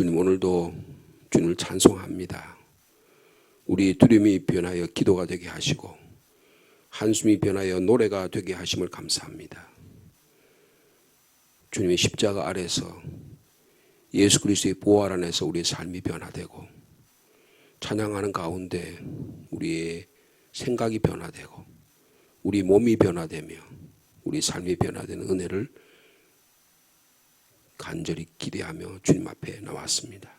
주님, 오늘도 주님을 찬송합니다. 우리 두려움이 변하여 기도가 되게 하시고 한숨이 변하여 노래가 되게 하심을 감사합니다. 주님의 십자가 아래서 예수 그리스도의 보혈 안에서 우리의 삶이 변화되고 찬양하는 가운데 우리의 생각이 변화되고 우리 몸이 변화되며 우리 삶이 변화되는 은혜를 간절히 기대하며 주님 앞에 나왔습니다.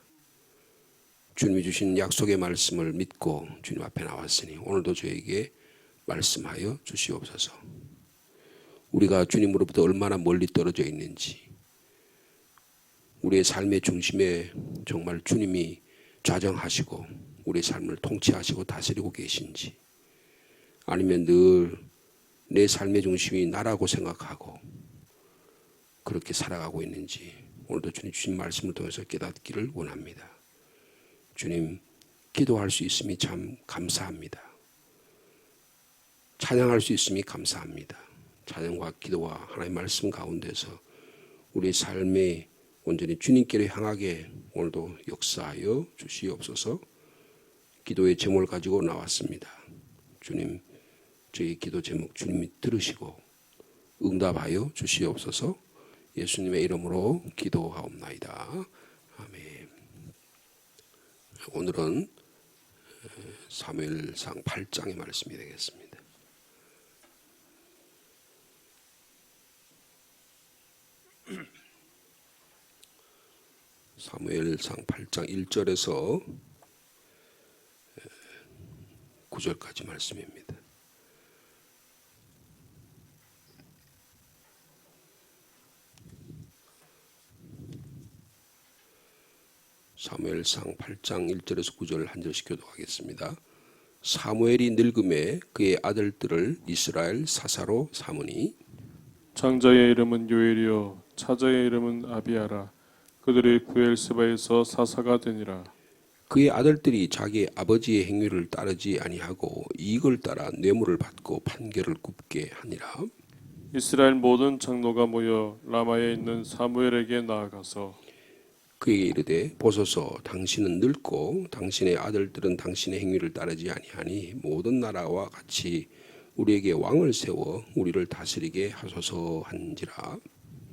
주님이 주신 약속의 말씀을 믿고 주님 앞에 나왔으니 오늘도 저에게 말씀하여 주시옵소서. 우리가 주님으로부터 얼마나 멀리 떨어져 있는지, 우리의 삶의 중심에 정말 주님이 좌정하시고 우리의 삶을 통치하시고 다스리고 계신지, 아니면 늘 내 삶의 중심이 나라고 생각하고 그렇게 살아가고 있는지 오늘도 주님 주신 말씀을 통해서 깨닫기를 원합니다. 주님, 기도할 수 있음이 참 감사합니다. 찬양할 수 있음이 감사합니다. 찬양과 기도와 하나님의 말씀 가운데서 우리의 삶이 온전히 주님께로 향하게 오늘도 역사하여 주시옵소서. 기도의 제목을 가지고 나왔습니다. 주님, 저희 기도 제목 주님이 들으시고 응답하여 주시옵소서. 예수님의 이름으로 기도하옵나이다. 아멘. 오늘은 사무엘상 8장의 말씀이 되겠습니다. 사무엘상 8장 1절에서 9절까지 말씀입니다. 사무엘상 8장 1절에서 9절 한 절씩 교독하겠습니다. 사무엘이 늙음에 그의 아들들을 이스라엘 사사로 삼으니 장자의 이름은 요엘이요 차자의 이름은 아비아라. 그들이 브엘스바에서 사사가 되니라. 그의 아들들이 자기 아버지의 행위를 따르지 아니하고 이익을 따라 뇌물을 받고 판결을 굽게 하니라. 이스라엘 모든 장로가 모여 라마에 있는 사무엘에게 나아가서 그에게 이르되 보소서, 당신은 늙고 당신의 아들들은 당신의 행위를 따르지 아니하니 모든 나라와 같이 우리에게 왕을 세워 우리를 다스리게 하소서 한지라.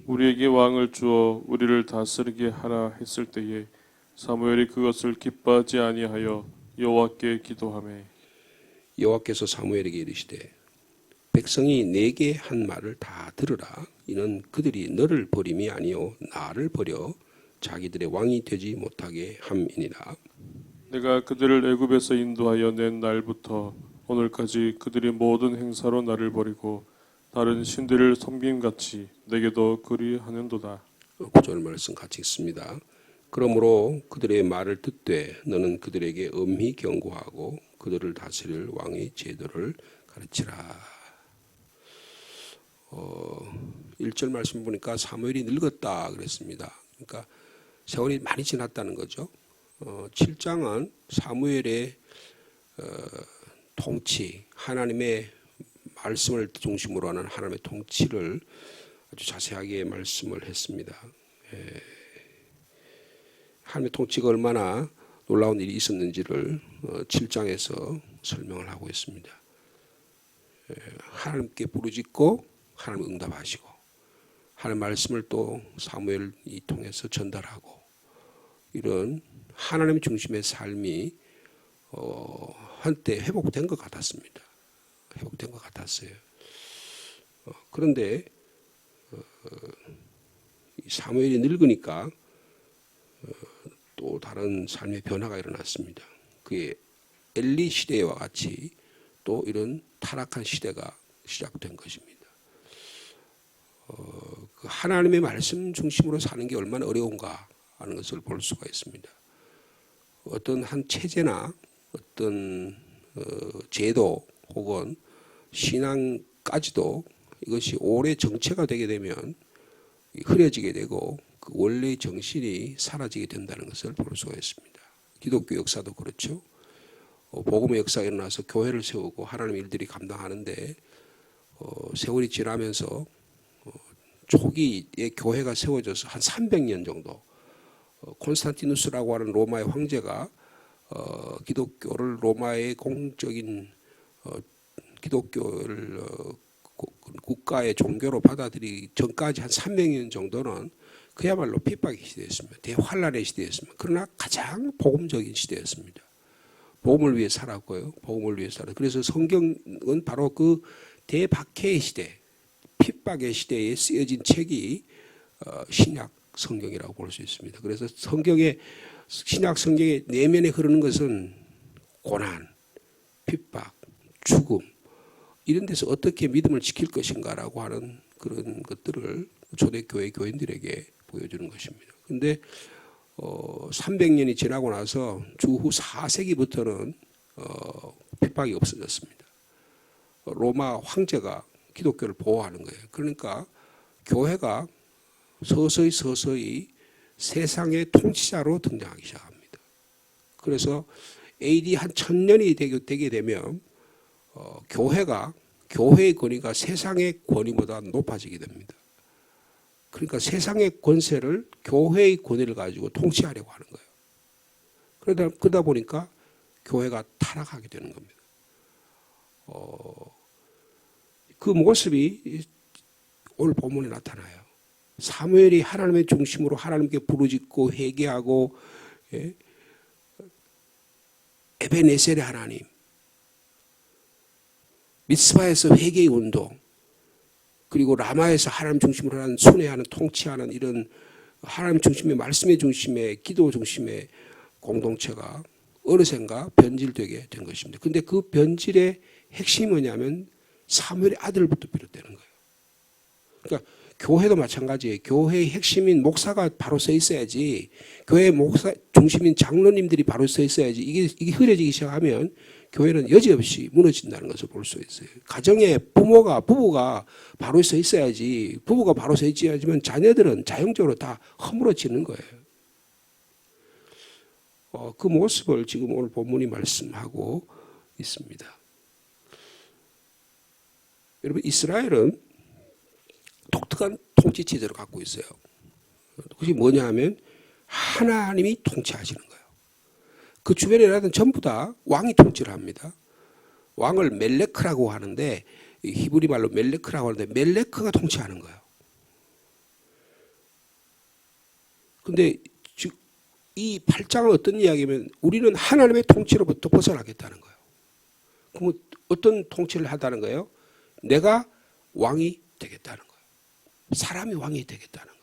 우리에게 왕을 주어 우리를 다스리게 하라 했을 때에 사무엘이 그것을 기뻐하지 아니하여 여호와께 기도하매 여호와께서 사무엘에게 이르시되 백성이 내게 한 말을 다 들으라. 이는 그들이 너를 버림이 아니요 나를 버려 자기들의 왕이 되지 못하게 함이니라. 내가 그들을 애굽에서 인도하여 낸 날부터 오늘까지 그들이 모든 행사로 나를 버리고 다른 신들을 섬김같이 내게도 그리하는도다. 9절 말씀 같이 읽습니다. 그러므로 그들의 말을 듣되 너는 그들에게 엄히 경고하고 그들을 다스릴 왕의 제도를 가르치라. 1절 말씀 보니까 사무엘이 늙었다 그랬습니다. 그러니까 세월이 많이 지났다는 거죠. 7장은 사무엘의 통치, 하나님의 말씀을 중심으로 하는 하나님의 통치를 아주 자세하게 말씀을 했습니다. 하나님의 통치가 얼마나 놀라운 일이 있었는지를 7장에서 설명을 하고 있습니다. 하나님께 부르짖고 하나님 응답하시고 하나님의 말씀을 또 사무엘이 통해서 전달하고 이런 하나님 중심의 삶이 한때 회복된 것 같았습니다. 회복된 것 같았어요. 그런데 사무엘이 늙으니까 또 다른 삶의 변화가 일어났습니다. 그의 엘리 시대와 같이 또 이런 타락한 시대가 시작된 것입니다. 그 하나님의 말씀 중심으로 사는 게 얼마나 어려운가 하는 것을 볼 수가 있습니다. 어떤 한 체제나 어떤 제도 혹은 신앙까지도 이것이 오래 정체가 되게 되면 흐려지게 되고 그 원래의 정신이 사라지게 된다는 것을 볼 수가 있습니다. 기독교 역사도 그렇죠. 복음의 역사가 일어나서 교회를 세우고 하나님의 일들이 감당하는데 세월이 지나면서 초기에 교회가 세워져서 한 300년 정도 콘스탄티누스라고 하는 로마의 황제가 기독교를 로마의 공적인 기독교를 국가의 종교로 받아들이기 전까지 한 300년 정도는 그야말로 핍박의 시대였습니다. 대환란의 시대였습니다. 그러나 가장 복음적인 시대였습니다. 복음을 위해 살았고요. 복음을 위해 살았고. 그래서 성경은 바로 그 대박해의 시대, 핍박의 시대에 쓰여진 책이 신약 성경이라고 볼 수 있습니다. 그래서 신약 성경의 내면에 흐르는 것은 고난, 핍박, 죽음 이런 데서 어떻게 믿음을 지킬 것인가라고 하는 그런 것들을 초대교회 교인들에게 보여주는 것입니다. 그런데 300년이 지나고 나서 주후 4세기부터는 핍박이 없어졌습니다. 로마 황제가 기독교를 보호하는 거예요. 그러니까 교회가 서서히 세상의 통치자로 등장하기 시작합니다. 그래서 AD 한 1000년이 되게 되면 교회의 권위가 세상의 권위보다 높아지게 됩니다. 그러니까 세상의 권세를 교회의 권위를 가지고 통치하려고 하는 거예요. 그러다 보니까 교회가 타락하게 되는 겁니다. 그 모습이 오늘 본문에 나타나요. 사무엘이 하나님의 중심으로 하나님께 부르짖고 회개하고 에베네셀의 하나님, 미스바에서 회개의 운동, 그리고 라마에서 하나님 중심으로 하는 순회하는 통치하는 이런 하나님 중심의 말씀의 중심의 기도 중심의 공동체가 어느샌가 변질되게 된 것입니다. 그런데 그 변질의 핵심이 뭐냐면 사무엘의 아들부터 비롯되는 거예요. 그러니까 교회도 마찬가지예요. 교회의 핵심인 목사가 바로 서 있어야지, 교회의 목사 중심인 장로님들이 바로 서 있어야지 이게 흐려지기 시작하면 교회는 여지없이 무너진다는 것을 볼 수 있어요. 가정에 부부가 바로 서 있어야지, 부부가 바로 서 있어야지만 자녀들은 자연적으로 다 허물어지는 거예요. 그 모습을 지금 오늘 본문이 말씀하고 있습니다. 여러분, 이스라엘은 독특한 통치 체제를 갖고 있어요. 그것이 뭐냐 하면 하나님이 통치하시는 거예요. 그 주변의 나라들은 전부 다 왕이 통치를 합니다. 왕을 멜레크라고 하는데, 히브리 말로 멜레크라고 하는데 멜레크가 통치하는 거예요. 그런데 이 8장은 어떤 이야기냐면 우리는 하나님의 통치로부터 벗어나겠다는 거예요. 그럼 어떤 통치를 하다는 거예요? 내가 왕이 되겠다는 거예요. 사람이 왕이 되겠다는 거예요.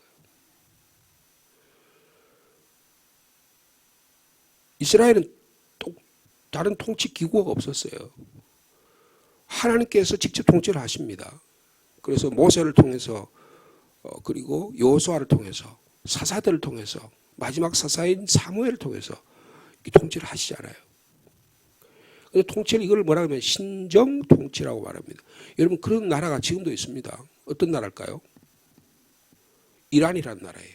이스라엘은 다른 통치 기구가 없었어요. 하나님께서 직접 통치를 하십니다. 그래서 모세를 통해서 그리고 여호수아를 통해서 사사들을 통해서 마지막 사사인 사무엘을 통해서 통치를 하시잖아요. 그런데 통치를 이걸 뭐라고 하면 신정 통치라고 말합니다. 여러분, 그런 나라가 지금도 있습니다. 어떤 나라일까요? 이란이라는 나라예요.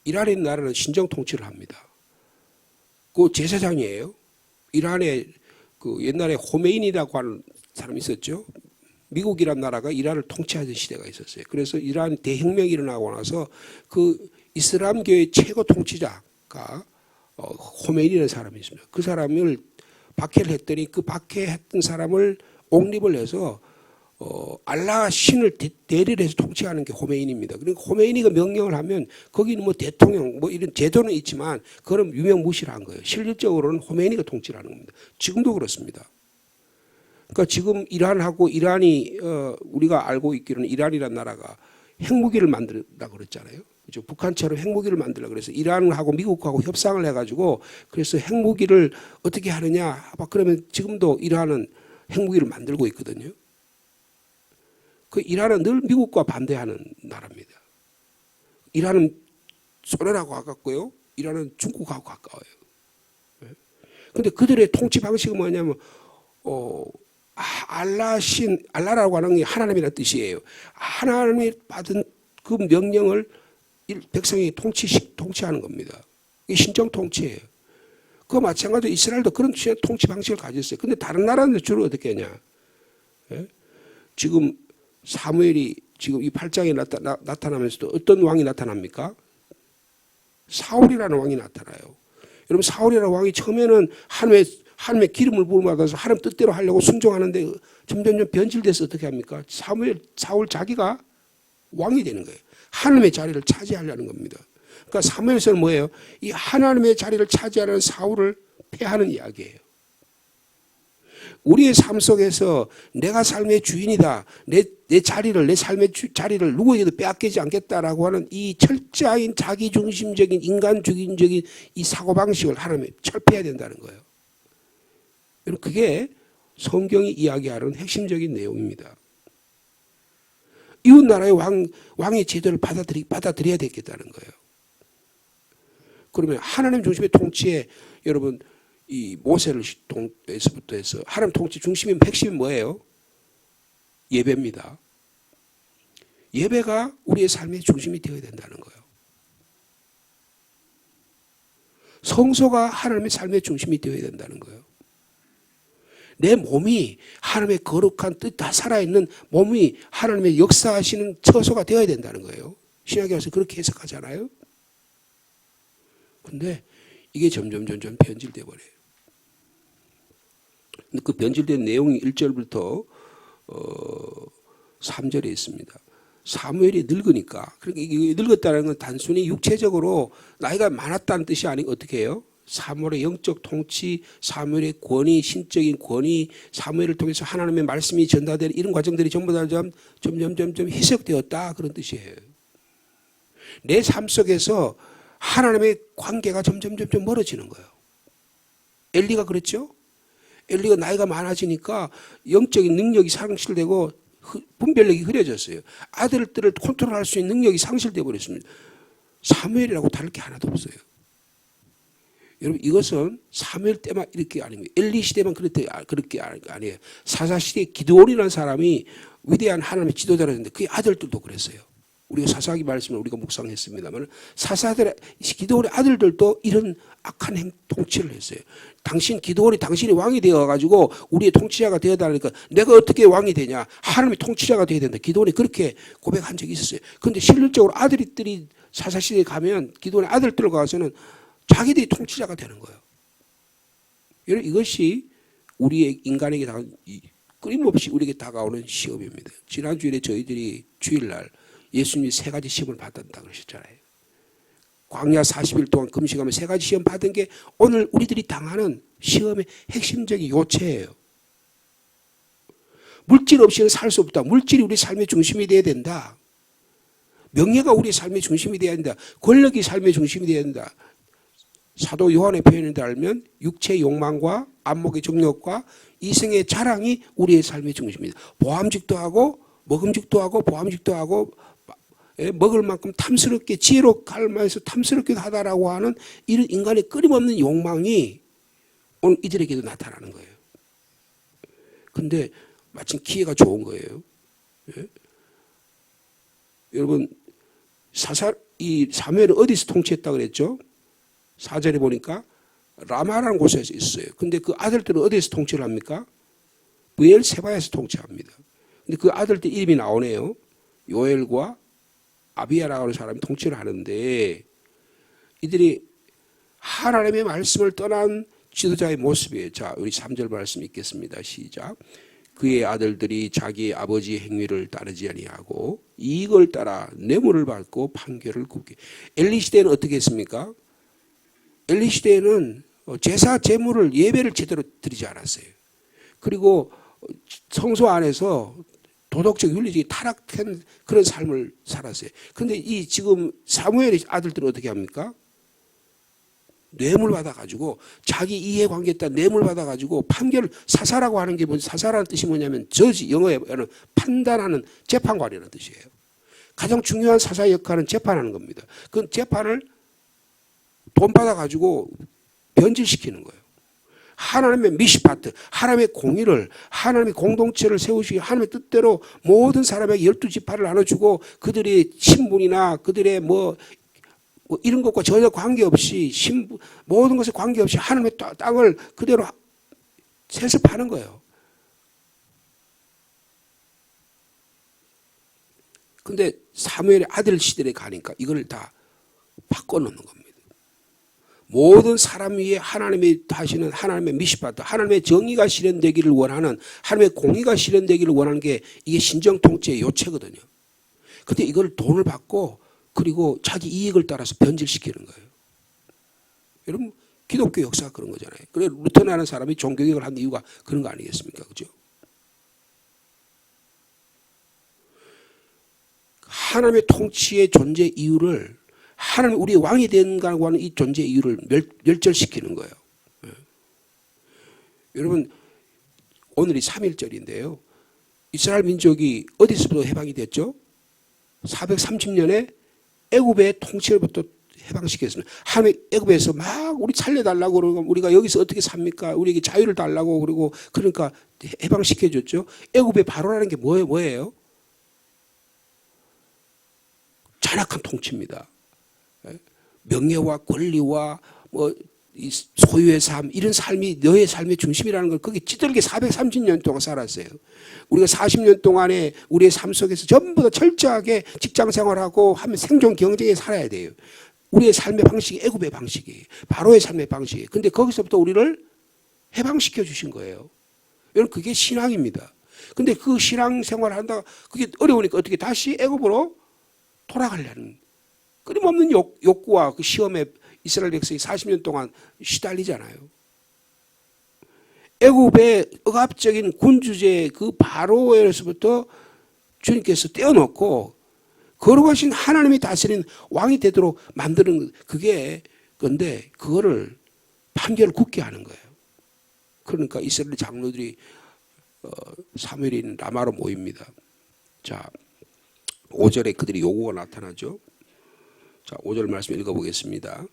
이란이라는 나라는 신정 통치를 합니다. 그 제사장이에요. 이란에 그 옛날에 호메인이라고 하는 사람이 있었죠. 미국이란 나라가 이란을 통치하던 시대가 있었어요. 그래서 이란 대혁명이 일어나고 나서 그 이슬람교의 최고 통치자가 호메인이라는 사람이 있습니다. 그 사람을 박해를 했더니 그 박해했던 사람을 옹립을 해서 알라 신을 대리를 해서 통치하는 게 호메인입니다. 그러니까 호메인이가 명령을 하면 거기는 뭐 대통령 뭐 이런 제도는 있지만 그건 유명무실한 거예요. 실질적으로는 호메인이가 통치를 하는 겁니다. 지금도 그렇습니다. 그러니까 지금 이란하고 이란이 우리가 알고 있기로는 이란이라는 나라가 핵무기를 만들라고 그랬잖아요. 그렇죠? 북한처럼 핵무기를 만들려고 그래서 이란하고 미국하고 협상을 해가지고 그래서 핵무기를 어떻게 하느냐. 그러면 지금도 이란은 핵무기를 만들고 있거든요. 그 이란은 늘 미국과 반대하는 나라입니다. 이란은 소련하고 가깝고요. 이란은 중국하고 가까워요. 그런데 그들의 통치 방식은 뭐냐면 알라라고 하는 게 하나님이라는 뜻이에요. 하나님이 받은 그 명령을 백성이 통치하는 겁니다. 이게 신정 통치예요. 그거 마찬가지로 이스라엘도 그런 통치 방식을 가졌어요. 근데 다른 나라는 주로 어떻게 하냐? 지금 사무엘이 지금 이 8장에 나타나면서도 어떤 왕이 나타납니까? 사울이라는 왕이 나타나요. 여러분 사울이라는 왕이 처음에는 하나님의 기름을 부음받아서 하나님 뜻대로 하려고 순종하는데 점점 변질돼서 어떻게 합니까? 사울 자기가 왕이 되는 거예요. 하나님의 자리를 차지하려는 겁니다. 그러니까 사무엘서는 뭐예요? 이 하나님의 자리를 차지하려는 사울을 패하는 이야기예요. 우리의 삶 속에서 내가 삶의 주인이다. 내 삶의 자리를 누구에게도 빼앗기지 않겠다라고 하는 이 철저한 자기중심적인 인간주의적인 이 사고방식을 하나님이 철폐해야 된다는 거예요. 여러분 그게 성경이 이야기하는 핵심적인 내용입니다. 이웃나라의 왕의 제도를 받아들여야 되겠다는 거예요. 그러면 하나님 중심의 통치에 여러분 이 모세를에서부터 해서 하나님 통치 중심인 핵심이 뭐예요? 예배입니다. 예배가 우리의 삶의 중심이 되어야 된다는 거예요. 성소가 하나님의 삶의 중심이 되어야 된다는 거예요. 내 몸이 하나님의 거룩한 뜻 다 살아있는 몸이 하나님의 역사하시는 처소가 되어야 된다는 거예요. 신약에 와서 그렇게 해석하잖아요. 근데 이게 점점 변질돼 버려요. 그 변질된 내용이 1절부터 3절에 있습니다. 사무엘이 늙으니까, 그러니까 이게 늙었다는 건 단순히 육체적으로 나이가 많았다는 뜻이 아니고 어떻게 해요? 사무엘의 영적 통치, 사무엘의 권위, 신적인 권위, 사무엘을 통해서 하나님의 말씀이 전달되는 이런 과정들이 전부 다 점점 희석되었다 그런 뜻이에요. 내 삶 속에서 하나님의 관계가 점점 멀어지는 거예요. 엘리가 그랬죠? 엘리가 나이가 많아지니까 영적인 능력이 상실되고 분별력이 흐려졌어요. 아들들을 컨트롤할 수 있는 능력이 상실되어 버렸습니다. 사무엘이라고 다를 게 하나도 없어요. 여러분 이것은 사무엘 때만 이렇게 아닙니다. 엘리 시대만 그렇게 아니에요. 사사시대에 기드온이라는 사람이 위대한 하나님의 지도자라는데 그의 아들들도 그랬어요. 우리가 사사기 말씀을 우리가 묵상했습니다만 기드온의 아들들도 이런 악한 통치를 했어요. 기드온이 당신이 왕이 되어가지고 우리의 통치자가 되어달라니까 내가 어떻게 왕이 되냐? 하나님의 통치자가 되어야 된다. 기드온이 그렇게 고백한 적이 있었어요. 그런데 실질적으로 아들들이 사사시대에 가면 기드온의 아들들을 가서는 자기들이 통치자가 되는 거예요. 여러분 이것이 우리의 인간에게 끊임없이 우리에게 다가오는 시험입니다. 지난주일에 저희들이 주일날 예수님이 3가지 시험을 받았다 그러셨잖아요. 광야 40일 동안 금식하며 3가지 시험 받은 게 오늘 우리들이 당하는 시험의 핵심적인 요체예요. 물질 없이는 살 수 없다. 물질이 우리 삶의 중심이 되어야 된다. 명예가 우리 삶의 중심이 되어야 된다. 권력이 삶의 중심이 되어야 된다. 사도 요한의 표현에 따르면 육체의 욕망과 안목의 정욕과 이생의 자랑이 우리의 삶의 중심입니다. 보암직도 하고 먹음직도 하고 보암직도 하고 먹을 만큼 탐스럽게 지혜로 갈망해서 탐스럽기도 하다라고 하는 이런 인간의 끊임없는 욕망이 오늘 이들에게도 나타나는 거예요. 근데 마침 기회가 좋은 거예요. 예? 여러분 이 사무엘은 어디서 통치했다고 그랬죠? 4절에 보니까 라마라는 곳에서 있어요. 근데 그 아들들은 어디에서 통치를 합니까? 브엘세바에서 통치합니다. 근데 그 아들들 이름이 나오네요. 요엘과 아비야라고 하는 사람이 통치를 하는데 이들이 하나님의 말씀을 떠난 지도자의 모습이에요. 자, 우리 3절 말씀 읽겠습니다. 시작. 그의 아들들이 자기 아버지의 행위를 따르지 아니하고 이익을 따라 뇌물을 받고 판결을 굽게. 엘리 시대는 어떻게 했습니까? 엘리 시대에는 제사 제물을 예배를 제대로 드리지 않았어요. 그리고 성소 안에서 도덕적 윤리적이 타락한 그런 삶을 살았어요. 그런데 이 지금 사무엘의 아들들은 어떻게 합니까? 뇌물 받아가지고 자기 이해관계에 따라 뇌물 받아가지고 판결을 사사라고 하는 게 사사라는 뜻이 뭐냐면 저지, 영어에는 판단하는 재판관이라는 뜻이에요. 가장 중요한 사사의 역할은 재판하는 겁니다. 그 재판을 돈 받아가지고 변질시키는 거예요. 하나님의 미시파트, 하나님의 공의를, 하나님의 공동체를 세우시기 하나님의 뜻대로 모든 사람에게 12지파를 나눠주고 그들의 신분이나 그들의 뭐 이런 것과 전혀 관계없이 모든 것에 관계없이 하나님의 땅을 그대로 세습하는 거예요. 근데 사무엘의 아들 시대에 가니까 이걸 다 바꿔놓는 겁니다. 모든 사람 위에 하나님이 하시는 하나님의 미시파트, 하나님의 정의가 실현되기를 원하는, 하나님의 공의가 실현되기를 원하는 게 이게 신정 통치의 요체거든요. 근데 이걸 돈을 받고 그리고 자기 이익을 따라서 변질시키는 거예요. 여러분, 기독교 역사가 그런 거잖아요. 그래 루터라는 사람이 종교개혁을 한 이유가 그런 거 아니겠습니까? 그죠? 하나님의 통치의 존재 이유를, 하나님 우리의 왕이 된다고 하는 이 존재 이유를 멸절시키는 거예요. 예. 여러분, 오늘이 3.1절인데요. 이스라엘 민족이 어디서부터 해방이 됐죠? 430년에 애굽의 통치로부터 해방시켰습니다. 하나님 애굽에서 막 우리 살려달라고 그러고 우리가 여기서 어떻게 삽니까? 우리에게 자유를 달라고 그러고 그러니까 해방시켜줬죠. 애굽의 바로라는 게 뭐예요? 잔악한 통치입니다. 명예와 권리와 뭐 소유의 삶, 이런 삶이 너의 삶의 중심이라는 걸 거기 찌들게 430년 동안 살았어요. 우리가 40년 동안에 우리의 삶 속에서 전부 다 철저하게 직장 생활하고 하면 생존 경쟁에 살아야 돼요. 우리의 삶의 방식이 애굽의 방식이에요. 바로의 삶의 방식이에요. 근데 거기서부터 우리를 해방시켜 주신 거예요. 여러분, 그게 신앙입니다. 근데 그 신앙 생활을 한다가 그게 어려우니까 어떻게 다시 애굽으로 돌아가려는 끊임없는 욕구와 그 시험에 이스라엘 백성이 40년 동안 시달리잖아요. 애굽의 억압적인 군주제 그 바로에서부터 주님께서 떼어놓고 거룩하신 하나님이 다스린 왕이 되도록 만드는 그게 건데 그거를 판결을 굳게 하는 거예요. 그러니까 이스라엘 장로들이 사무엘이 있는 라마로 모입니다. 자, 5절에 그들이 요구가 나타나죠. 자, 5절 말씀 읽어보겠습니다.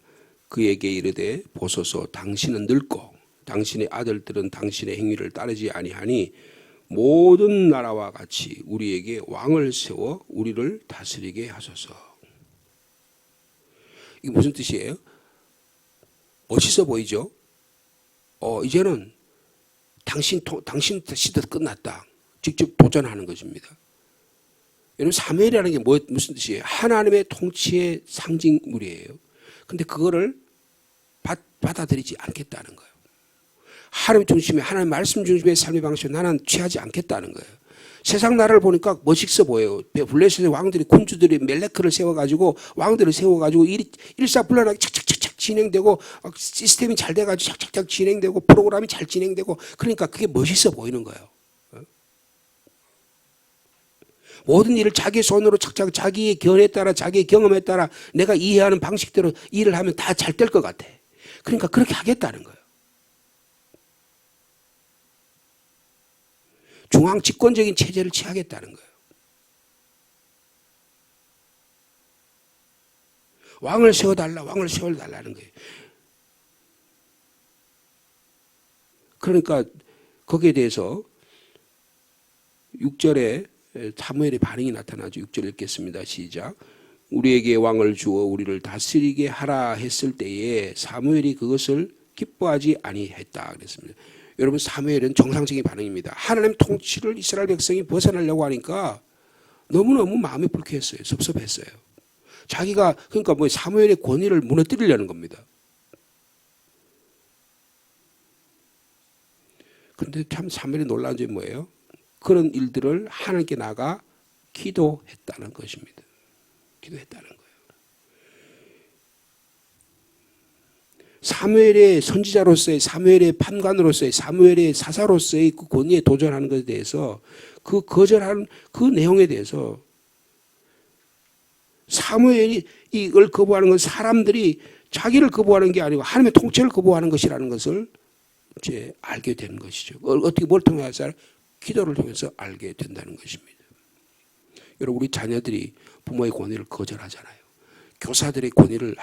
그에게 이르되 보소서 당신은 늙고 당신의 아들들은 당신의 행위를 따르지 아니하니 모든 나라와 같이 우리에게 왕을 세워 우리를 다스리게 하소서. 이게 무슨 뜻이에요? 멋있어 보이죠? 이제는 당신 시대 끝났다. 직접 도전하는 것입니다. 여러분, 사무엘이라는 게 무슨 뜻이에요? 하나님의 통치의 상징물이에요. 근데 그거를 받아들이지 않겠다는 거예요. 하나님 중심의, 하나님 말씀 중심의 삶의 방식을 나는 취하지 않겠다는 거예요. 세상 나라를 보니까 멋있어 보여요. 블레셋의 왕들이, 군주들이 멜레크를 세워가지고, 왕들을 세워가지고 일사불란하게 착착착착 진행되고, 시스템이 잘 돼가지고 착착착 진행되고, 프로그램이 잘 진행되고, 그러니까 그게 멋있어 보이는 거예요. 모든 일을 자기 손으로 착착 자기의 견해에 따라 자기의 경험에 따라 내가 이해하는 방식대로 일을 하면 다 잘 될 것 같아. 그러니까 그렇게 하겠다는 거예요. 중앙 집권적인 체제를 취하겠다는 거예요. 왕을 세워달라는 거예요. 그러니까 거기에 대해서 6절에 사무엘의 반응이 나타나죠. 6절 읽겠습니다. 시작. 우리에게 왕을 주어 우리를 다스리게 하라 했을 때에 사무엘이 그것을 기뻐하지 아니했다 그랬습니다. 여러분, 사무엘은 정상적인 반응입니다. 하나님 통치를 이스라엘 백성이 벗어나려고 하니까 너무너무 마음이 불쾌했어요. 섭섭했어요. 자기가 그러니까 뭐 사무엘의 권위를 무너뜨리려는 겁니다. 그런데 참 사무엘이 놀라운 점이 뭐예요? 그런 일들을 하나님께 나가 기도했다는 것입니다. 기도했다는 거예요. 사무엘의 선지자로서의, 사무엘의 판관으로서의, 사무엘의 사사로서의 그 권위에 도전하는 것에 대해서 그 거절하는 그 내용에 대해서 사무엘이 이걸 거부하는 건 사람들이 자기를 거부하는 게 아니고 하나님의 통치를 거부하는 것이라는 것을 이제 알게 되는 것이죠. 어떻게 뭘 통해서 기도를 통해서 알게 된다는 것입니다. 여러분, 우리 자녀들이 부모의 권위를 거절하잖아요. 교사들의 권위를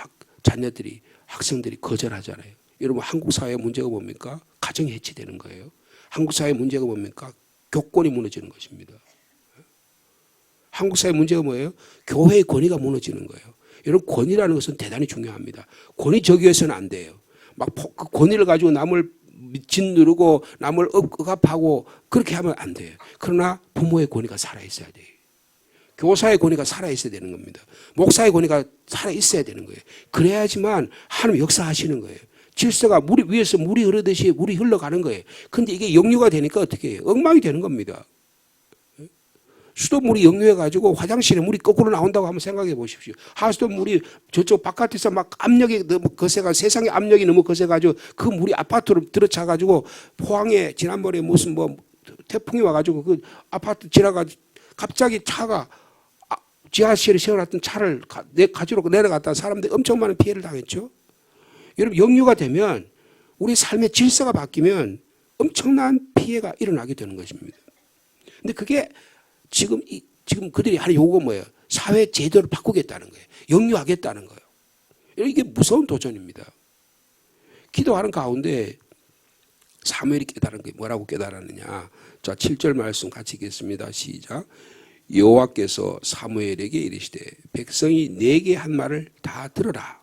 자녀들이, 학생들이 거절하잖아요. 여러분, 한국 사회의 문제가 뭡니까? 가정이 해치되는 거예요. 한국 사회의 문제가 뭡니까? 교권이 무너지는 것입니다. 한국 사회의 문제가 뭐예요? 교회의 권위가 무너지는 거예요. 여러분, 권위라는 것은 대단히 중요합니다. 권위 저기해서는 안 돼요. 막 그 권위를 가지고 남을 짓누르고 남을 억압하고 그렇게 하면 안 돼요. 그러나 부모의 권위가 살아있어야 돼요. 교사의 권위가 살아있어야 되는 겁니다. 목사의 권위가 살아있어야 되는 거예요. 그래야지만 하나님 역사하시는 거예요. 질서가 물이 위에서 물이 흐르듯이 물이 흘러가는 거예요. 근데 이게 역류가 되니까 어떻게 해요? 엉망이 되는 겁니다. 수돗물이 역류해가지고 화장실에 물이 거꾸로 나온다고 한번 생각해 보십시오. 하수도물이 저쪽 바깥에서 막 압력이 너무 거세가 세상의 압력이 너무 거세가지고 그 물이 아파트로 들어차가지고 포항에 지난번에 무슨 뭐 태풍이 와가지고 그 아파트 지나가지고 갑자기 차가 지하실에 세워놨던 차를 가지러 내려갔다 사람들이 엄청 많은 피해를 당했죠. 여러분 역류가 되면 우리 삶의 질서가 바뀌면 엄청난 피해가 일어나게 되는 것입니다. 근데 그게 지금 그들이 하는 요구가 뭐예요? 사회 제도를 바꾸겠다는 거예요. 역류하겠다는 거예요. 이게 무서운 도전입니다. 기도하는 가운데 사무엘이 깨달은 게 뭐라고 깨달았느냐? 자, 7절 말씀 같이 읽겠습니다. 시작. 여호와께서 사무엘에게 이르시되 백성이 내게 한 말을 다 들으라.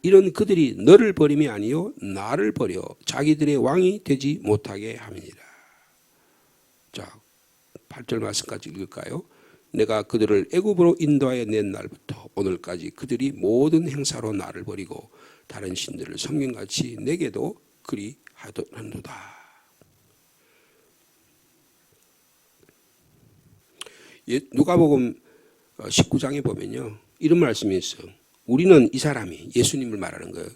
이런 그들이 너를 버림이 아니요 나를 버려 자기들의 왕이 되지 못하게 함이니라. 자, 8절 말씀까지 읽을까요? 내가 그들을 애굽으로 인도하여 낸 날부터 오늘까지 그들이 모든 행사로 나를 버리고 다른 신들을 섬김같이 내게도 그리하도다. 누가복음 19장에 보면요 이런 말씀이 있어요. 우리는 이 사람이 예수님을 말하는 거예요.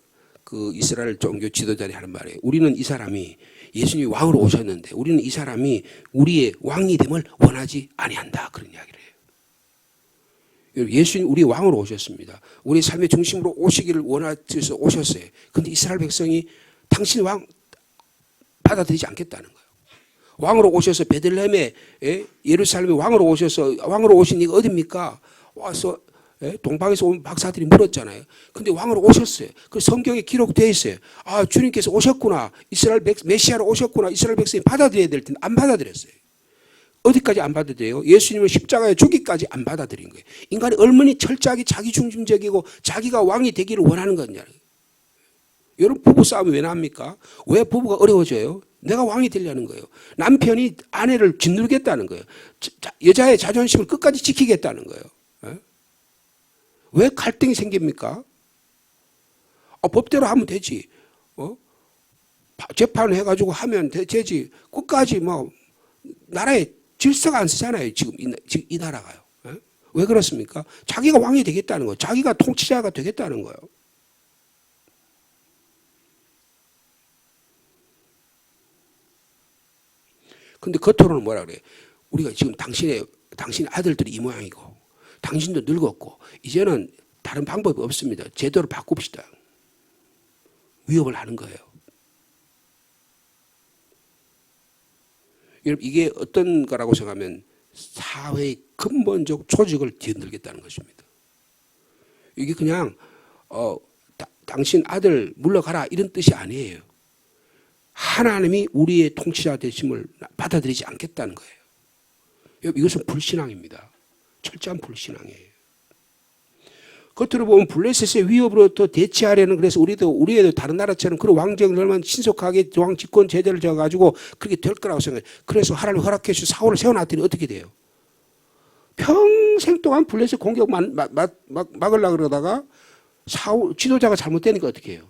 그 이스라엘 종교 지도자들이 하는 말이에요. 우리는 이 사람이 예수님이 왕으로 오셨는데 우리는 이 사람이 우리의 왕이 됨을 원하지 아니한다. 그런 이야기를 해요. 예수님 우리의 왕으로 오셨습니다. 우리 삶의 중심으로 오시기를 원하셔서 오셨어요. 그런데 이스라엘 백성이 당신 왕 받아들이지 않겠다는 거예요. 왕으로 오셔서 베들레헴에 예루살렘에 왕으로 오셔서 왕으로 오신 이가 어딥니까? 와서 동방에서 온 박사들이 물었잖아요. 근데 왕으로 오셨어요. 그 성경에 기록되어 있어요. 아, 주님께서 오셨구나. 이스라엘 메시아로 오셨구나. 이스라엘 백성이 받아들여야 될 텐데 안 받아들였어요. 어디까지 안 받아들여요? 예수님을 십자가에 죽기까지 안 받아들인 거예요. 인간이 얼마나 철저하게 자기 중심적이고 자기가 왕이 되기를 원하는 거냐. 여러분 부부싸움이 왜 납니까? 왜 부부가 어려워져요? 내가 왕이 되려는 거예요. 남편이 아내를 짓누르겠다는 거예요. 여자의 자존심을 끝까지 지키겠다는 거예요. 왜 갈등이 생깁니까? 법대로 하면 되지. 재판을 해가지고 하면 되지. 끝까지 뭐 나라에 질서가 안 쓰잖아요. 지금 이 나라가요. 왜 그렇습니까? 자기가 왕이 되겠다는 거예요. 자기가 통치자가 되겠다는 거예요. 근데 겉으로는 뭐라 그래요? 우리가 지금 당신 아들들이 이 모양이고 당신도 늙었고 이제는 다른 방법이 없습니다. 제도를 바꿉시다. 위협을 하는 거예요. 여러분 이게 어떤 거라고 생각하면 사회의 근본적 조직을 뒤흔들겠다는 것입니다. 이게 그냥 당신 아들 물러가라 이런 뜻이 아니에요. 하나님이 우리의 통치자 되심을 받아들이지 않겠다는 거예요. 여러분 이것은 불신앙입니다. 철저한 불신앙이에요. 겉으로 보면 블레셋의 위협으로부터 대치하려는 그래서 우리에도 다른 나라처럼 그런 왕정을 얼마나 신속하게 왕 집권 제대를 져가지고 그렇게 될 거라고 생각해요. 그래서 하나님 허락해 주셔서 사울을 세워놨더니 어떻게 돼요? 평생 동안 블레셋 공격 막으려고 그러다가 사울 지도자가 잘못되니까 어떻게 해요?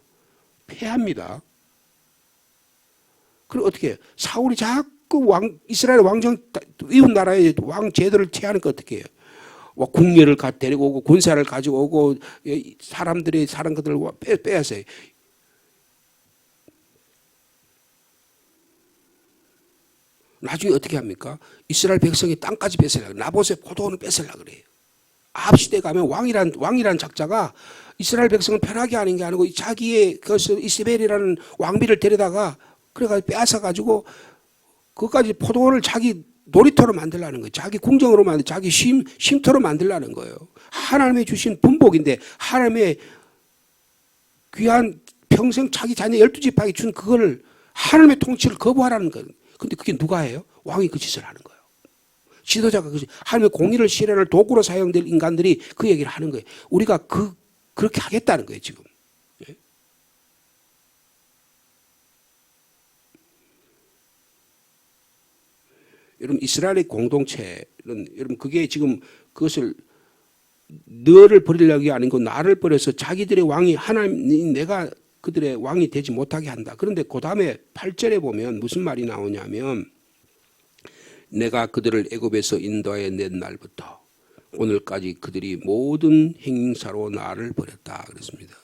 패합니다. 그리고 어떻게 해요? 사울이 자꾸 이스라엘 왕정 이웃 나라의 왕 제도를 취하니까 어떻게 해요? 궁녀를 데리고 오고 군사를 가지고 오고 사람들이 사는 것들을 빼앗아요. 나중에 어떻게 합니까? 이스라엘 백성이 땅까지 뺏으려고 나봇의 포도원을 뺏으려고 그래요. 아합 시대에 가면 왕이란 작자가 이스라엘 백성을 편하게 하는 게 아니고 자기의 그것을 이스벨이라는 왕비를 데려다가 그래가지고 빼앗아가지고 그것까지 포도원을 자기 놀이터로 만들라는 거예요. 자기 궁정으로 자기 쉼터로 만들라는 거예요. 하나님이 주신 분복인데 하나님의 귀한 평생 자기 자녀 12지파에게 준 그거를 하나님의 통치를 거부하라는 거예요. 근데 그게 누가 해요? 왕이 그 짓을 하는 거예요. 지도자가 하나님의 공의를 실현할 도구로 사용될 인간들이 그 얘기를 하는 거예요. 우리가 그렇게 하겠다는 거예요, 지금. 여러분 이스라엘의 공동체는 여러분 그게 지금 그것을 너를 버리려고 아니고 나를 버려서 자기들의 왕이 하나님 내가 그들의 왕이 되지 못하게 한다. 그런데 그 다음에 8절에 보면 무슨 말이 나오냐면 내가 그들을 애굽에서 인도하여 낸 날부터 오늘까지 그들이 모든 행사로 나를 버렸다 그랬습니다.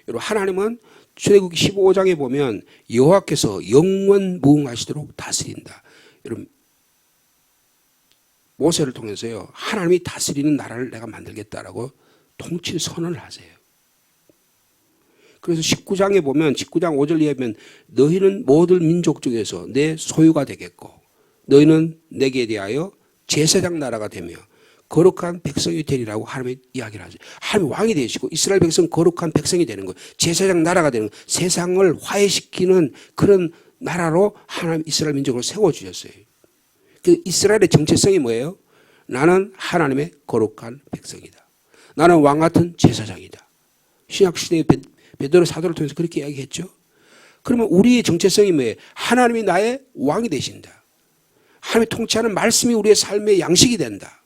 여러분 하나님은 출애굽기 15장에 보면 여호와께서 영원 무궁하시도록 다스린다. 여러분 모세를 통해서요 하나님이 다스리는 나라를 내가 만들겠다라고 통치 선언을 하세요. 그래서 19장에 보면 19장 5절 이하에 보면 너희는 모든 민족 중에서 내 소유가 되겠고 너희는 내게 대하여 제사장 나라가 되며 거룩한 백성이 되리라고 하나님이 이야기를 하죠. 하나님 왕이 되시고 이스라엘 백성 거룩한 백성이 되는 거예요. 제사장 나라가 되는 거예요. 세상을 화해시키는 그런 나라로 하나님 이스라엘 민족을 세워주셨어요. 그 이스라엘의 정체성이 뭐예요? 나는 하나님의 거룩한 백성이다. 나는 왕 같은 제사장이다. 신약시대의 베드로 사도를 통해서 그렇게 이야기했죠. 그러면 우리의 정체성이 뭐예요? 하나님이 나의 왕이 되신다. 하나님이 통치하는 말씀이 우리의 삶의 양식이 된다.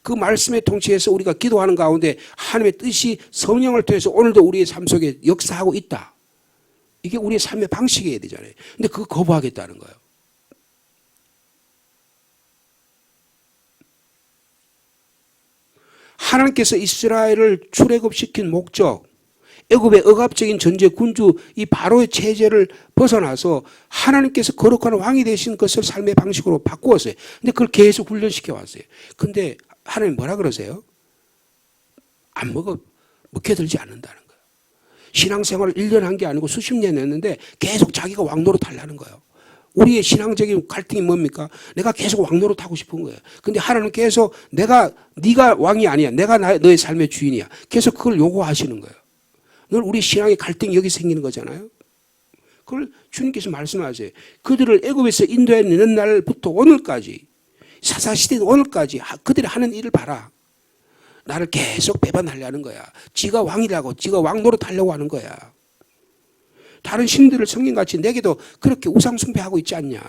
그 말씀의 통치에서 우리가 기도하는 가운데 하나님의 뜻이 성령을 통해서 오늘도 우리의 삶 속에 역사하고 있다. 이게 우리의 삶의 방식이어야 되잖아요. 근데 그거 거부하겠다는 거예요. 하나님께서 이스라엘을 출애굽시킨 목적, 애굽의 억압적인 전제 군주 이 바로의 체제를 벗어나서 하나님께서 거룩한 왕이 되신 것을 삶의 방식으로 바꾸었어요. 근데 그걸 계속 훈련시켜 왔어요. 근데 하나님 뭐라 그러세요? 안 먹혀들지 않는다는 거예요. 신앙생활을 1년 한 게 아니고 수십 년 했는데 계속 자기가 왕노릇 하려는 거예요. 우리의 신앙적인 갈등이 뭡니까? 내가 계속 왕노릇 하고 싶은 거예요. 근데 하나님 계속 네가 왕이 아니야. 내가 너의 삶의 주인이야. 계속 그걸 요구하시는 거예요. 늘 우리 신앙의 갈등이 여기 생기는 거잖아요. 그걸 주님께서 말씀하세요. 그들을 애굽에서 인도해 내는 날부터 오늘까지 사사시대 오늘까지 그들이 하는 일을 봐라. 나를 계속 배반하려는 거야. 지가 왕이라고 지가 왕노릇 하려고 하는 거야. 다른 신들을 성경같이 내게도 그렇게 우상 숭배하고 있지 않냐.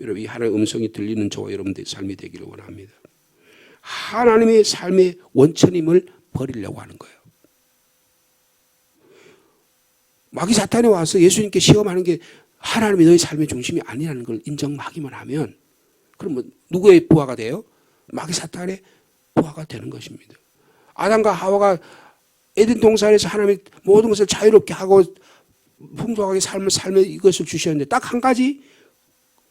여러분 이 하나님의 음성이 들리는 저와 여러분들의 삶이 되기를 원합니다. 하나님의 삶의 원천임을 버리려고 하는 거예요. 마귀 사탄이 와서 예수님께 시험하는 게 하나님이 너의 삶의 중심이 아니라는 걸 인정하기만 하면 그러면 누구의 부하가 돼요? 마귀 사탄의 부하가 되는 것입니다. 아담과 하와가 에덴 동산에서 하나님이 모든 것을 자유롭게 하고 풍성하게 삶의 이것을 주셨는데 딱 한 가지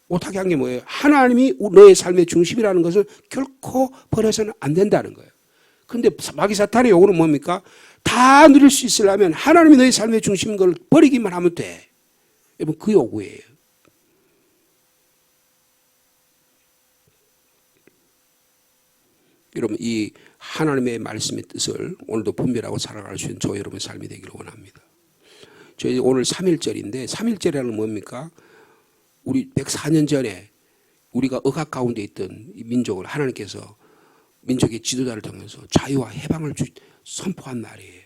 못하게 한 게 뭐예요? 하나님이 너의 삶의 중심이라는 것을 결코 버려서는 안 된다는 거예요. 그런데 마귀 사탄의 요구는 뭡니까? 다 누릴 수 있으려면 하나님이 너의 삶의 중심인 걸 버리기만 하면 돼. 여러분 그 요구예요. 여러분 이 하나님의 말씀의 뜻을 오늘도 분별하고 살아갈 수 있는 저 여러분의 삶이 되기를 원합니다. 저희 오늘 3.1절인데 3.1절이라는 뭡니까? 우리 104년 전에 우리가 억압 가운데 있던 이 민족을 하나님께서 민족의 지도자를 통해서 자유와 해방을 선포한 날이에요.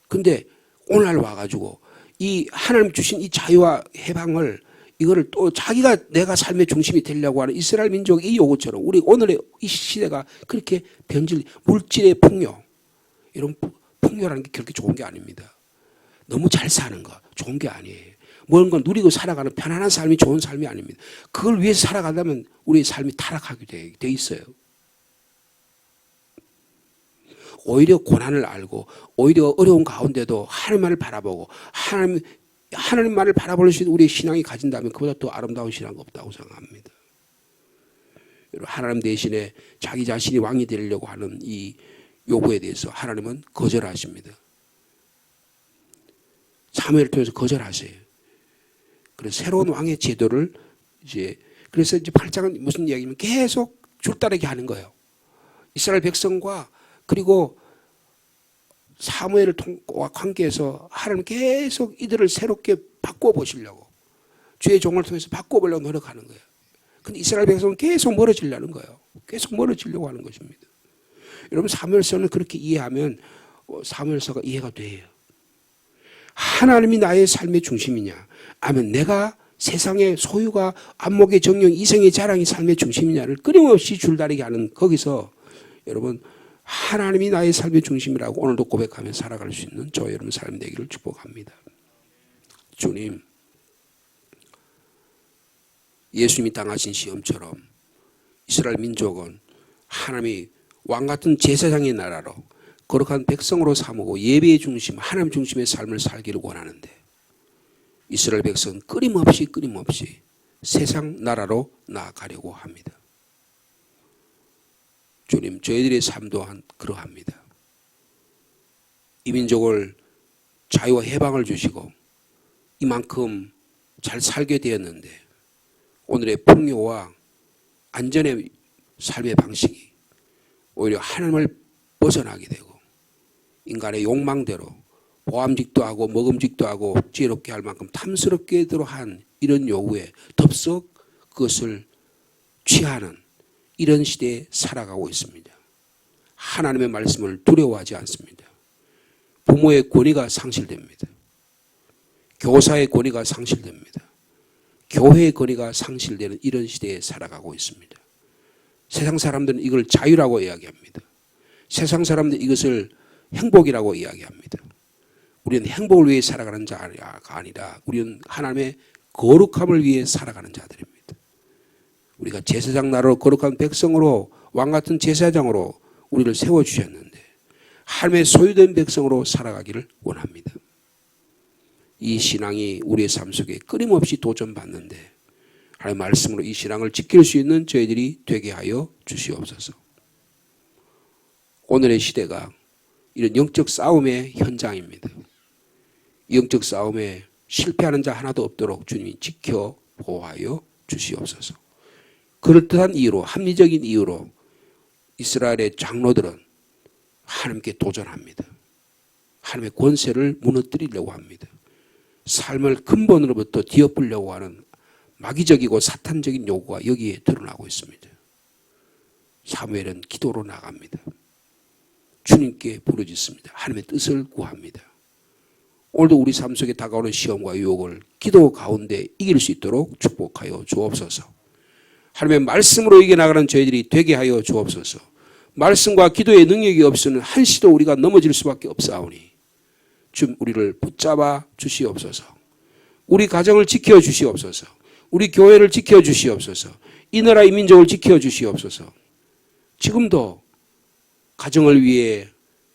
근데 오늘날 와가지고 이 하나님 주신 이 자유와 해방을 이거를 또 자기가 내가 삶의 중심이 되려고 하는 이스라엘 민족 이 요구처럼 우리 오늘의 이 시대가 그렇게 물질의 풍요, 이런 풍요라는 게 그렇게 좋은 게 아닙니다. 너무 잘 사는 거 좋은 게 아니에요. 뭔가 누리고 살아가는 편안한 삶이 좋은 삶이 아닙니다. 그걸 위해서 살아가려면 우리의 삶이 타락하게 돼 있어요. 오히려 고난을 알고 오히려 어려운 가운데도 하나님만을 바라보고 하나님만을 바라볼 수 있는 우리의 신앙이 가진다면 그보다 더 아름다운 신앙이 없다고 생각합니다. 하나님 대신에 자기 자신이 왕이 되려고 하는 이 요구에 대해서 하나님은 거절하십니다. 사무엘을 통해서 거절하세요. 그래서 새로운 왕의 제도를 그래서 이제 8장은 무슨 이야기냐면 계속 줄따르게 하는 거예요. 이스라엘 백성과 그리고 사무엘과 관계에서 하나님 계속 이들을 새롭게 바꿔보시려고 주의 종을 통해서 바꿔보려고 노력하는 거예요. 근데 이스라엘 백성은 계속 멀어지려는 거예요. 계속 멀어지려고 하는 것입니다. 여러분 사무엘서는 그렇게 이해하면 사무엘서가 이해가 돼요. 하나님이 나의 삶의 중심이냐, 아니면 내가 세상의 소유가 안목의 정령 이성의 자랑이 삶의 중심이냐를 끊임없이 줄다리게 하는 거기서 여러분 하나님이 나의 삶의 중심이라고 오늘도 고백하며 살아갈 수 있는 저와 여러분 삶 되기를 축복합니다. 주님, 예수님이 당하신 시험처럼 이스라엘 민족은 하나님이 왕같은 제사장의 나라로 거룩한 백성으로 삼고 예배의 중심, 하나님 중심의 삶을 살기를 원하는데 이스라엘 백성은 끊임없이 세상 나라로 나아가려고 합니다. 주님, 저희들의 삶 또한 그러합니다. 이 민족을 자유와 해방을 주시고 이만큼 잘 살게 되었는데 오늘의 풍요와 안전의 삶의 방식이 오히려 하나님을 벗어나게 되고 인간의 욕망대로 보암직도 하고 먹음직도 하고 지혜롭게 할 만큼 탐스럽게도 한 이런 요구에 덥석 그것을 취하는 이런 시대에 살아가고 있습니다. 하나님의 말씀을 두려워하지 않습니다. 부모의 권위가 상실됩니다. 교사의 권위가 상실됩니다. 교회의 권위가 상실되는 이런 시대에 살아가고 있습니다. 세상 사람들은 이걸 자유라고 이야기합니다. 세상 사람들은 이것을 행복이라고 이야기합니다. 우리는 행복을 위해 살아가는 자가 아니라 우리는 하나님의 거룩함을 위해 살아가는 자들입니다. 우리가 제사장 나라로 거룩한 백성으로 왕같은 제사장으로 우리를 세워주셨는데 하나님의 소유된 백성으로 살아가기를 원합니다. 이 신앙이 우리의 삶 속에 끊임없이 도전받는데 하나님의 말씀으로 이 신앙을 지킬 수 있는 저희들이 되게 하여 주시옵소서. 오늘의 시대가 이런 영적 싸움의 현장입니다. 영적 싸움에 실패하는 자 하나도 없도록 주님이 지켜 보호하여 주시옵소서. 그럴듯한 이유로, 합리적인 이유로 이스라엘의 장로들은 하나님께 도전합니다. 하나님의 권세를 무너뜨리려고 합니다. 삶을 근본으로부터 뒤엎으려고 하는 마귀적이고 사탄적인 요구가 여기에 드러나고 있습니다. 사무엘은 기도로 나갑니다. 주님께 부르짖습니다. 하나님의 뜻을 구합니다. 오늘도 우리 삶 속에 다가오는 시험과 유혹을 기도 가운데 이길 수 있도록 축복하여 주옵소서. 하나님의 말씀으로 이겨나가는 저희들이 되게 하여 주옵소서. 말씀과 기도의 능력이 없으면 한시도 우리가 넘어질 수밖에 없사오니 좀 우리를 붙잡아 주시옵소서. 우리 가정을 지켜 주시옵소서. 우리 교회를 지켜 주시옵소서. 이 나라 이 민족을 지켜 주시옵소서. 지금도 가정을 위해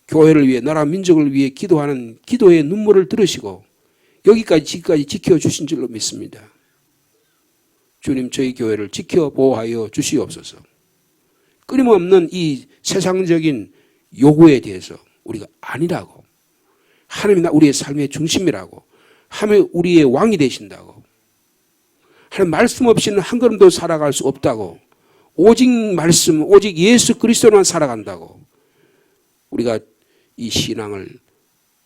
교회를 위해 나라 민족을 위해 기도하는 기도의 눈물을 들으시고 지금까지 지켜주신 줄로 믿습니다. 주님, 저희 교회를 지켜 보호하여 주시옵소서. 끊임없는 이 세상적인 요구에 대해서 우리가 아니라고, 하나님이 우리의 삶의 중심이라고, 하나님이 우리의 왕이 되신다고, 하나님 말씀 없이는 한 걸음도 살아갈 수 없다고, 오직 말씀, 오직 예수 그리스도만 살아간다고, 우리가 이 신앙을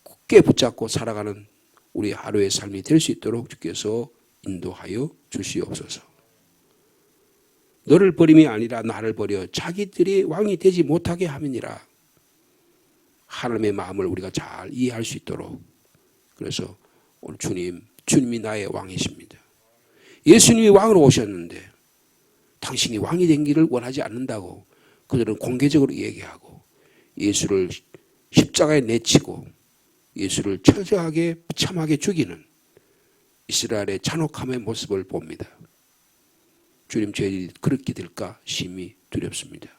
굳게 붙잡고 살아가는 우리 하루의 삶이 될 수 있도록 주께서 인도하여 주시옵소서. 너를 버림이 아니라 나를 버려 자기들이 왕이 되지 못하게 함이니라. 하나님의 마음을 우리가 잘 이해할 수 있도록. 그래서 오늘 주님이 나의 왕이십니다. 예수님이 왕으로 오셨는데 당신이 왕이 되기를 원하지 않는다고 그들은 공개적으로 얘기하고 예수를 십자가에 내치고 예수를 처절하게 비참하게 죽이는 이스라엘의 잔혹함의 모습을 봅니다. 주님, 저희들이 그렇게 될까 심히 두렵습니다.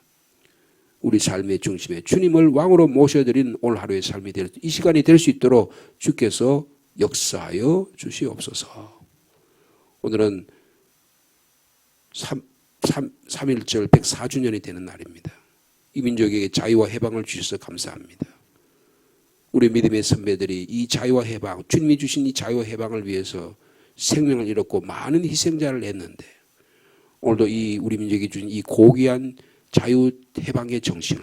우리 삶의 중심에 주님을 왕으로 모셔드린 오늘 하루의 삶이 될 이 시간이 될 수 있도록 주께서 역사하여 주시옵소서. 오늘은 3.1절 104주년이 되는 날입니다. 이 민족에게 자유와 해방을 주셔서 감사합니다. 우리 믿음의 선배들이 이 자유와 해방, 주님이 주신 이 자유와 해방을 위해서 생명을 잃었고 많은 희생자를 냈는데 오늘도 이 우리 민족이 주신 이 고귀한 자유 해방의 정신을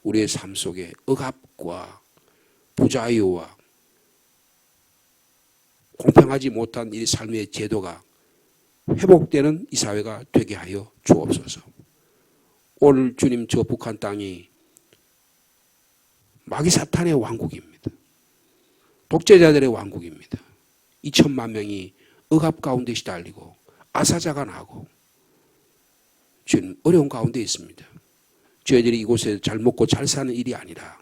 우리의 삶 속에 억압과 부자유와 공평하지 못한 이 삶의 제도가 회복되는 이 사회가 되게 하여 주옵소서. 오늘 주님 저 북한 땅이 마귀 사탄의 왕국입니다. 독재자들의 왕국입니다. 2천만 명이 억압 가운데 시달리고 아사자가 나고 지금 어려운 가운데 있습니다. 저희들이 이곳에 잘 먹고 잘 사는 일이 아니라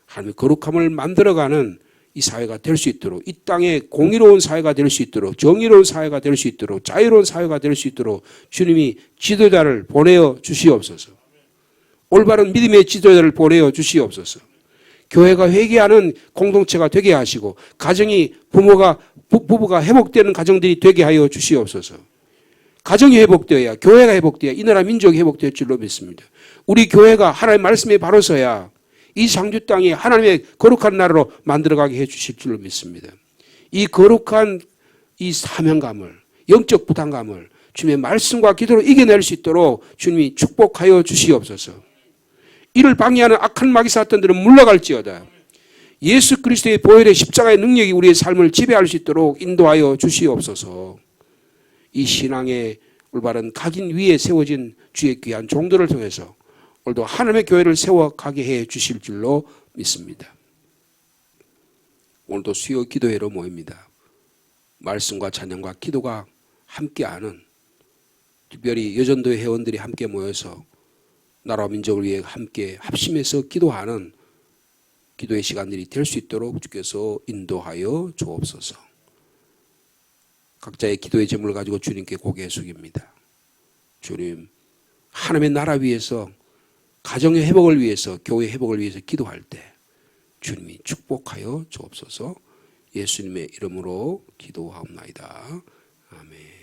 하나님의 거룩함을 만들어가는 이 사회가 될 수 있도록, 이 땅에 공의로운 사회가 될 수 있도록, 정의로운 사회가 될 수 있도록, 자유로운 사회가 될 수 있도록 주님이 지도자를 보내어 주시옵소서. 올바른 믿음의 지도자를 보내어 주시옵소서. 교회가 회개하는 공동체가 되게 하시고 가정이 부부가 회복되는 가정들이 되게 하여 주시옵소서. 가정이 회복되어야, 교회가 회복되어야 이 나라 민족이 회복될 줄로 믿습니다. 우리 교회가 하나님의 말씀에 바로 서야 이 상주 땅이 하나님의 거룩한 나라로 만들어가게 해주실 줄로 믿습니다. 이 거룩한 이 사명감을, 영적 부담감을 주님의 말씀과 기도로 이겨낼 수 있도록 주님이 축복하여 주시옵소서. 이를 방해하는 악한 마귀 사탄들은 물러갈지어다. 예수 그리스도의 보혈의 십자가의 능력이 우리의 삶을 지배할 수 있도록 인도하여 주시옵소서. 이 신앙의 올바른 각인 위에 세워진 주의 귀한 종들을 통해서 오늘도 하나님의 교회를 세워가게 해 주실 줄로 믿습니다. 오늘도 수요 기도회로 모입니다. 말씀과 찬양과 기도가 함께하는, 특별히 여전도회 회원들이 함께 모여서 나라와 민족을 위해 함께 합심해서 기도하는 기도의 시간들이 될 수 있도록 주께서 인도하여 주옵소서. 각자의 기도의 제물을 가지고 주님께 고개 숙입니다. 주님, 하나님의 나라 위해서, 가정의 회복을 위해서, 교회 회복을 위해서 기도할 때 주님이 축복하여 주옵소서. 예수님의 이름으로 기도하옵나이다. 아멘.